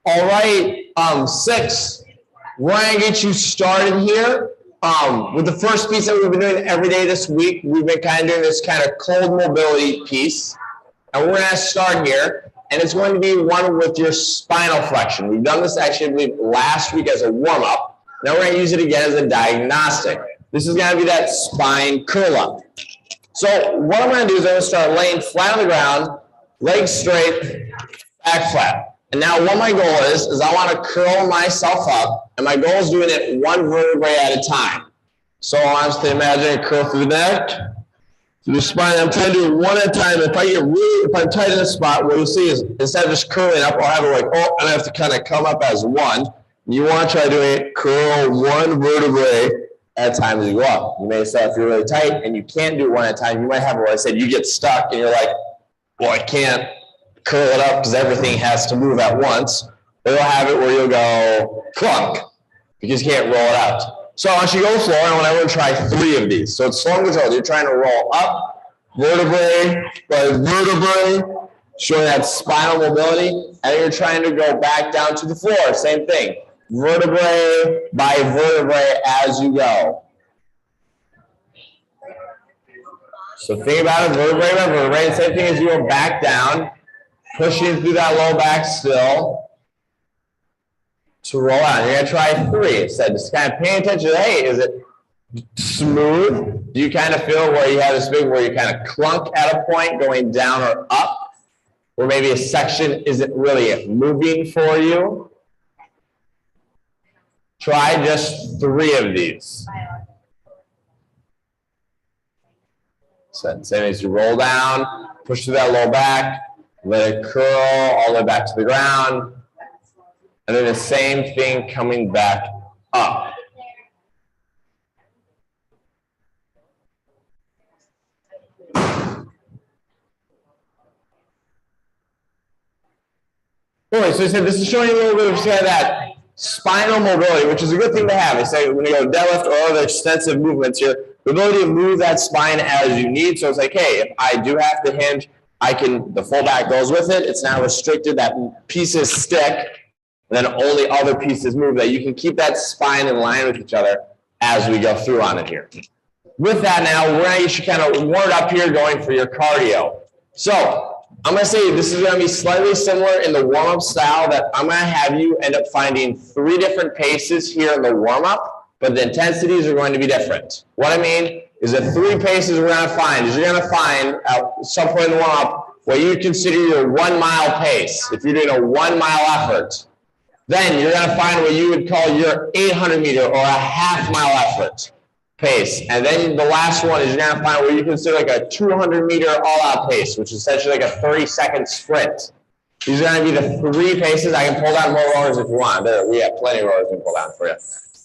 All right, 6. We're gonna get you started here. With the first piece that we've been doing every day this week, we've been kind of doing this kind of cold mobility piece. And we're gonna start here, and it's going to be one with your spinal flexion. We've done this actually, I believe, last week as a warm-up. Now we're gonna use it again as a diagnostic. This is gonna be that spine curl up. So what I'm gonna do is I'm gonna start laying flat on the ground, legs straight, back flat. And now what my goal is I want to curl myself up, and my goal is doing it one vertebrae at a time. So I want us to imagine a curl through the neck, through the spine. I'm trying to do it one at a time. If I'm tight in a spot, what you'll see is instead of just curling up, I'll have it like, oh, and I have to kind of come up as one. You want to try doing it, curl one vertebrae at a time as you go up. You may say if you're really tight and you can't do it one at a time, you might have what I said, you get stuck and you're like, well, I can't curl it up because everything has to move at once. Or you'll have it where you'll go clunk because you can't roll it out. So I want you to go slow, and I want everyone to try 3 of these. So it's slow and controlled. You're trying to roll up, vertebrae by vertebrae, showing that spinal mobility, and you're trying to go back down to the floor. Same thing, vertebrae by vertebrae as you go. So think about it, vertebrae by vertebrae. Same thing as you go back down, pushing through that low back still to roll out. You're going to try 3 instead. Just kind of paying attention to, hey, is it smooth? Do you kind of feel where you have this big, where you kind of clunk at a point going down or up? Or maybe a section isn't really moving for you? Try just 3 of these. So same as you roll down, push through that low back, let it curl all the way back to the ground. And then the same thing coming back up. Anyway, so I said this is showing you a little bit of that spinal mobility, which is a good thing to have. I say when you go deadlift or other extensive movements here, the ability to move that spine as you need. So it's like, hey, if I do have to hinge, the full back goes with it. It's now restricted, that pieces stick, and then only other pieces move, that you can keep that spine in line with each other as we go through on it here. With that now, you should kind of warm up here going for your cardio. So I'm going to say this is going to be slightly similar in the warm-up style, that I'm going to have you end up finding 3 different paces here in the warm-up, but the intensities are going to be different. What I mean is that 3 paces we're going to find is you're going to find at some point in the warm-up what you consider your 1 mile pace. If you're doing a 1 mile effort, then you're going to find what you would call your 800 meter or a half mile effort pace. And then the last one is you're going to find what you consider like a 200 meter all-out pace, which is essentially like a 30-second sprint. These are going to be the 3 paces. I can pull down more rollers if you want. We have plenty of rollers we can pull down for you.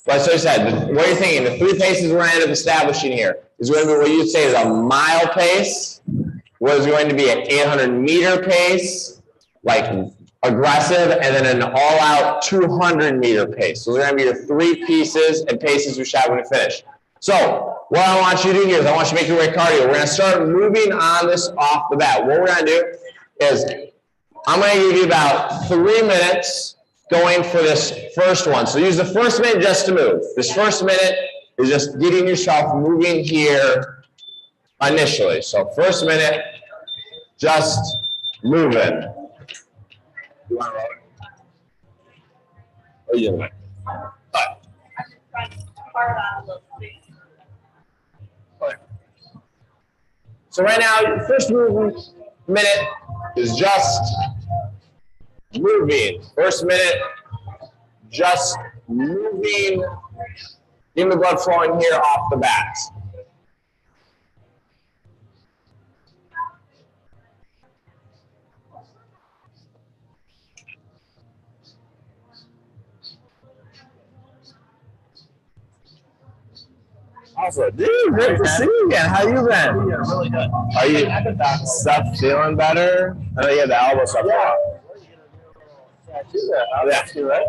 But so I said, what you're thinking, the 3 paces we're going to end up establishing here is going to be what you'd say is a mile pace, what is going to be an 800 meter pace, like aggressive, and then an all-out 200 meter pace. So those are going to be your 3 pieces and paces we shot when we finish. So what I want you to do here is I want you to make your way cardio. We're going to start moving on this off the bat. What we're going to do is I'm going to give you about 3 minutes going for this first one. So use the first minute just to move. This first minute is just getting yourself moving here initially. So first minute, just moving. You want to roll it? Or you want to? So right now, your first minute is just moving. First minute, just moving. Getting the blood flowing here off the bat. Awesome. Dude, great to see you again. How you been? Yeah, really good. Are you stuff feeling better? I know you had the elbow stuff. Yeah. Yeah. Right?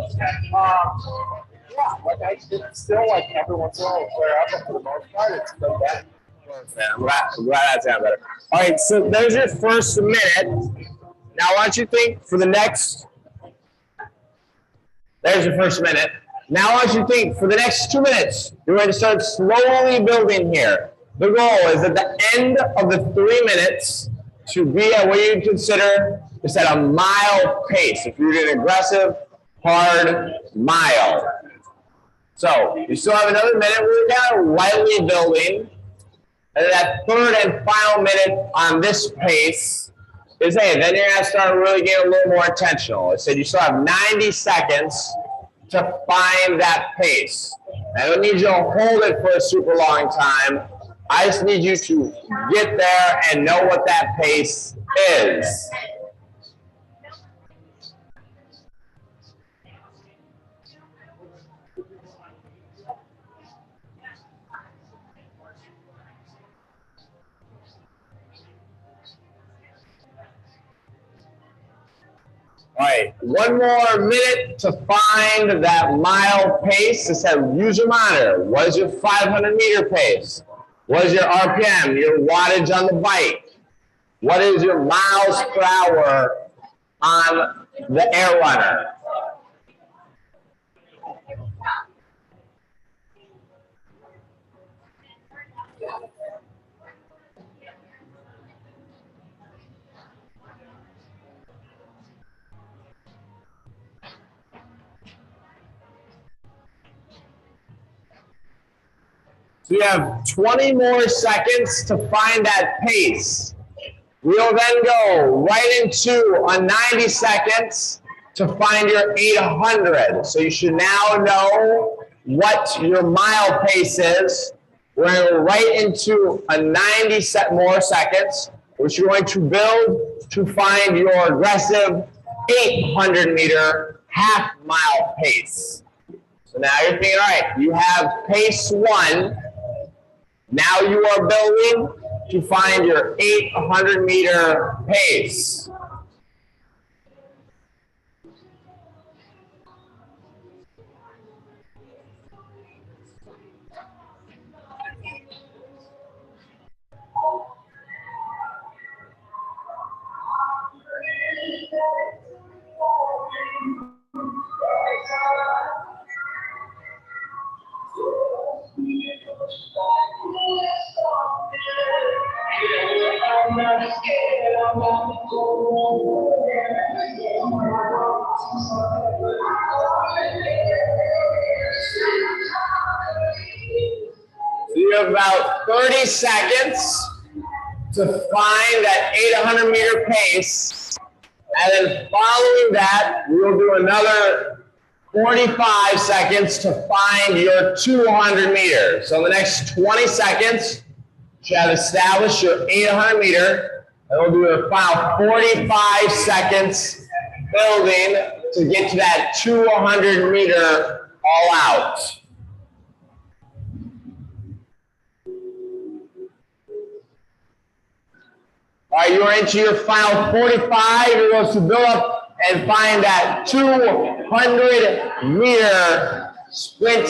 Yeah, like it's still like every once in a while flare up, but for the most part, it's still bad. I'm glad that sounds better. All right, so there's your first minute. Now, why don't you think for the next, there's your first minute. Now, why don't you think for the next 2 minutes, you're going to start slowly building here. The goal is at the end of the 3 minutes to be at what you consider is at a mile pace. If you're doing aggressive, hard, mile. So you still have another minute. We're kind of lightly building. And that third and final minute on this pace is, hey, then you're going to start really getting a little more intentional. I said you still have 90 seconds to find that pace. I don't need you to hold it for a super long time. I just need you to get there and know what that pace is. All right, one more minute to find that mile pace. It said, use your monitor. What is your 500-meter pace? What is your RPM, your wattage on the bike? What is your miles per hour on the air runner? So you have 20 more seconds to find that pace. We'll then go right into a 90 seconds to find your 800. So you should now know what your mile pace is. We're going to go right into a 90 more seconds, which you're going to build to find your aggressive 800-meter half-mile pace. So now you're thinking, all right, you have pace 1. Now you are building to find your 800-meter pace. So you have about 30 seconds to find that 800-meter pace, and then following that, we'll do another 45 seconds to find your 200 meters. So in the next 20 seconds, you have established your 800 meter, and we'll do a final 45 seconds building to get to that 200 meter all out. All right, you are into your final 45. You're going to build up and find that 200-meter sprint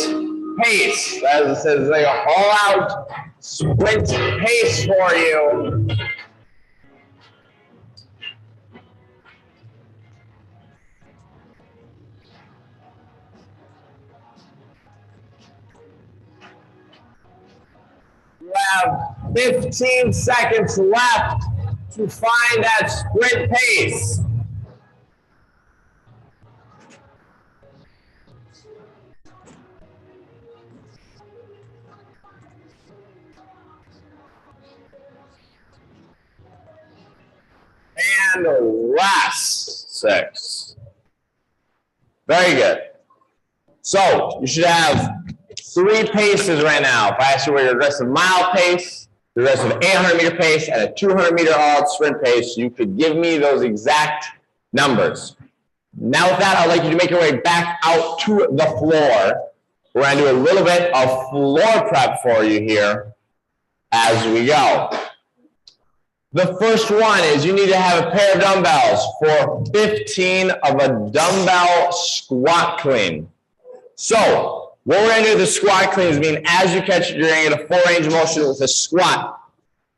pace. As it says, like an all-out sprint pace for you. You have 15 seconds left to find that sprint pace. And last 6. Very good. So you should have 3 paces right now. If I ask you what your aggressive mile pace, your aggressive 800-meter pace, and a 200-meter all-out sprint pace, you could give me those exact numbers. Now with that, I'd like you to make your way back out to the floor. We're going to do a little bit of floor prep for you here as we go. The first one is you need to have a pair of dumbbells for 15 of a dumbbell squat clean. So What we're going to do with the squat clean is mean as you catch it, you're going to get a full range of motion with a squat.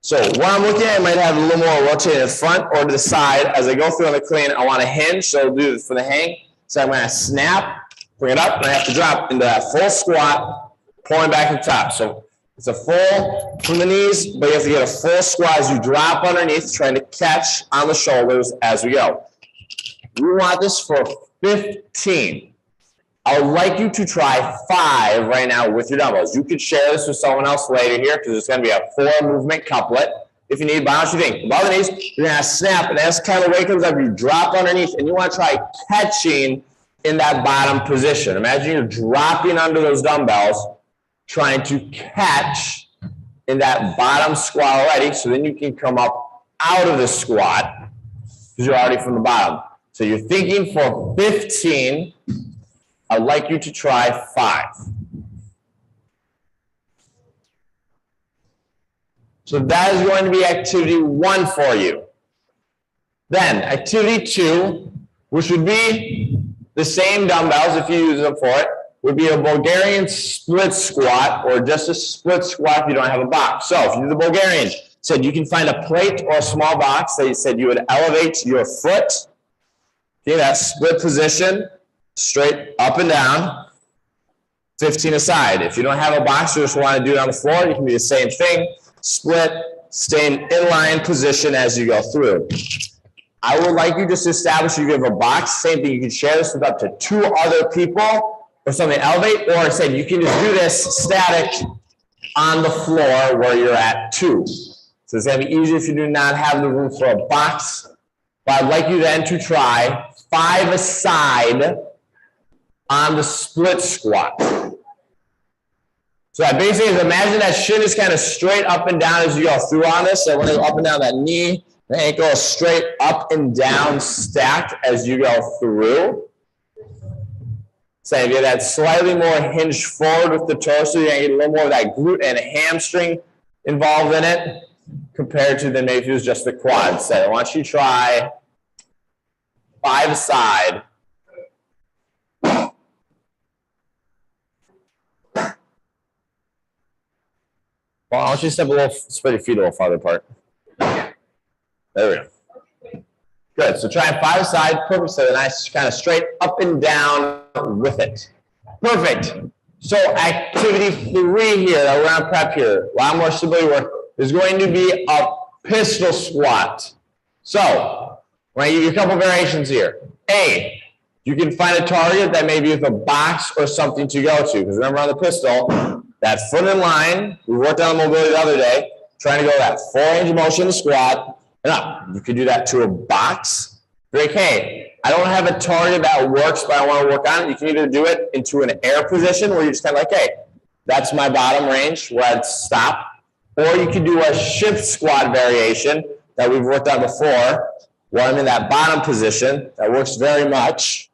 So what I'm looking at, I might have a little more rotated in front or to the side. As I go through on the clean, I want to hinge, so I'll do it for the hang. So I'm going to snap, bring it up, and I have to drop into that full squat, pulling back to the top. So it's a full from the knees, but you have to get a full squat as you drop underneath, trying to catch on the shoulders as we go. We want this for 15. I would like you to try 5 right now with your dumbbells. You could share this with someone else later here because it's going to be a 4-movement couplet. If you need, but how much you think? Above the knees, you're going to snap, and as kind of weight comes up, you drop underneath, and you want to try catching in that bottom position. Imagine you're dropping under those dumbbells, trying to catch in that bottom squat already, so then you can come up out of the squat because you're already from the bottom. So you're thinking for 15, I'd like you to try 5. So that is going to be activity 1 for you. Then activity 2, which would be the same dumbbells if you use them for it, would be a Bulgarian split squat or just a split squat if you don't have a box. So if you do the Bulgarian, said you can find a plate or a small box that you said you would elevate your foot. Okay, that split position, straight up and down, 15 aside. If you don't have a box, you just want to do it on the floor, you can do the same thing. Split, stay in inline position as you go through. I would like you just to establish you have a box. Same thing, you can share this with up to 2 other people or something, elevate, or I said you can just do this static on the floor where you're at 2. So it's going to be easier if you do not have the room for a box. But I'd like you then to try 5 aside on the split squat. So that basically is imagine that shin is kind of straight up and down as you go through on this. So when you go up and down that knee, the ankle is straight up and down stacked as you go through. So if you get that slightly more hinged forward with the torso, you're going to get a little more of that glute and hamstring involved in it compared to then maybe if it was just the quad. So I want you to try 5 aside. Well, I want you to spread your feet a little farther apart. There we go. Good. So try 5 aside. Perfect. So nice, kind of straight up and down with it. Perfect. So activity 3 here that we're going to prep here, a lot more stability work, is going to be a pistol squat. So we're going to give you a couple variations here. A, you can find a target that may be with a box or something to go to. Because remember on the pistol, that foot in line, we worked on mobility the other day, trying to go that 4 range of motion in the squat, and up. You could do that to a box. Like, hey, I don't have a target that works, but I want to work on it. You can either do it into an air position where you're just kind of like, hey, that's my bottom range where I'd stop. Or you could do a shift squat variation that we've worked on before, where I'm in that bottom position. That works very much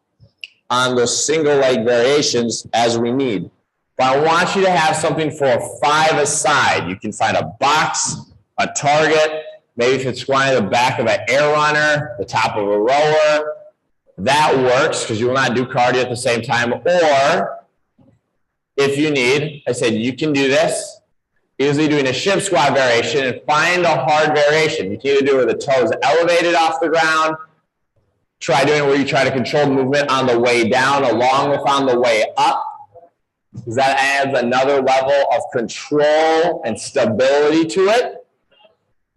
on those single leg variations as we need. But I want you to have something for 5 aside. You can find a box, a target, maybe if it's squatting the back of an air runner, the top of a rower. That works because you will not do cardio at the same time. Or if you need, I said you can do this, easily doing a shift squat variation and find a hard variation. You can either do it with the toes elevated off the ground. Try doing it where you try to control the movement on the way down along with on the way up. Because that adds another level of control and stability to it.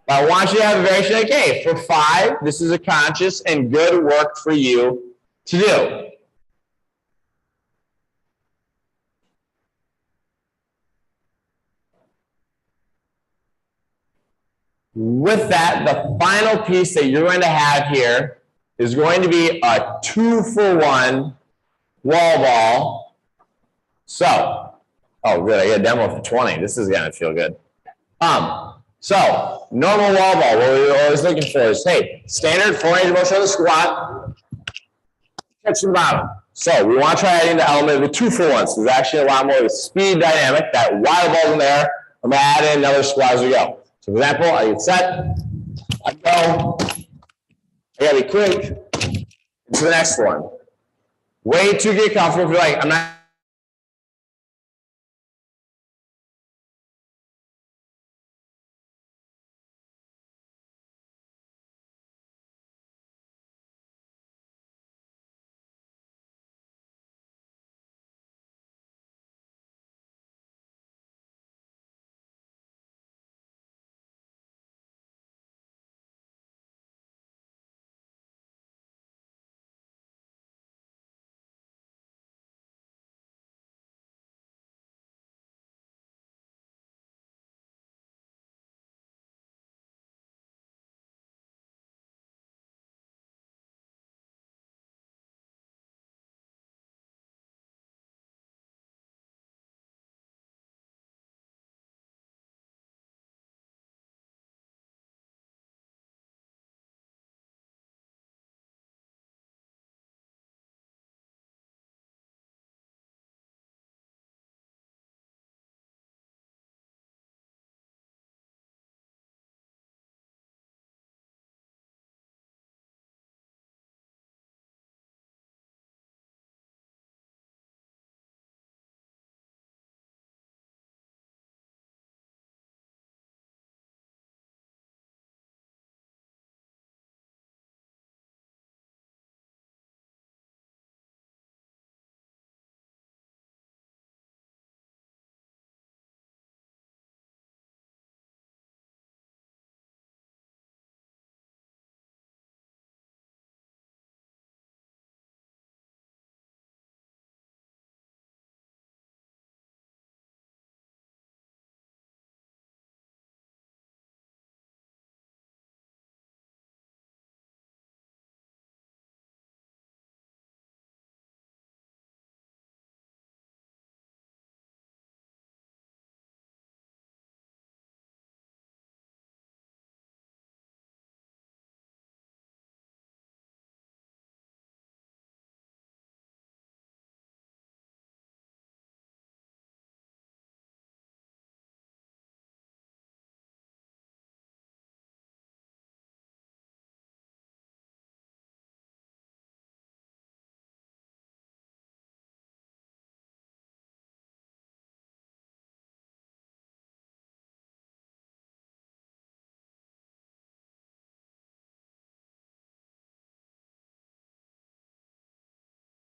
But I want you to have a variation like, hey, for 5, this is a conscious and good work for you to do. With that, the final piece that you're going to have here is going to be a 2-for-1 wall ball. So, oh, good. I got a demo for 20. This is going to feel good. So, normal wall ball, what we're always looking for is, hey, standard 4 range of motion on the squat, catch the bottom. So, we want to try adding the element of the 2-for-1. So, there's actually a lot more of a speed dynamic. That wild ball's in there. I'm going to add in another squat as we go. So, for example, I get set, I go, I got to be quick, to the next one. Way to get comfortable if you're like, I'm not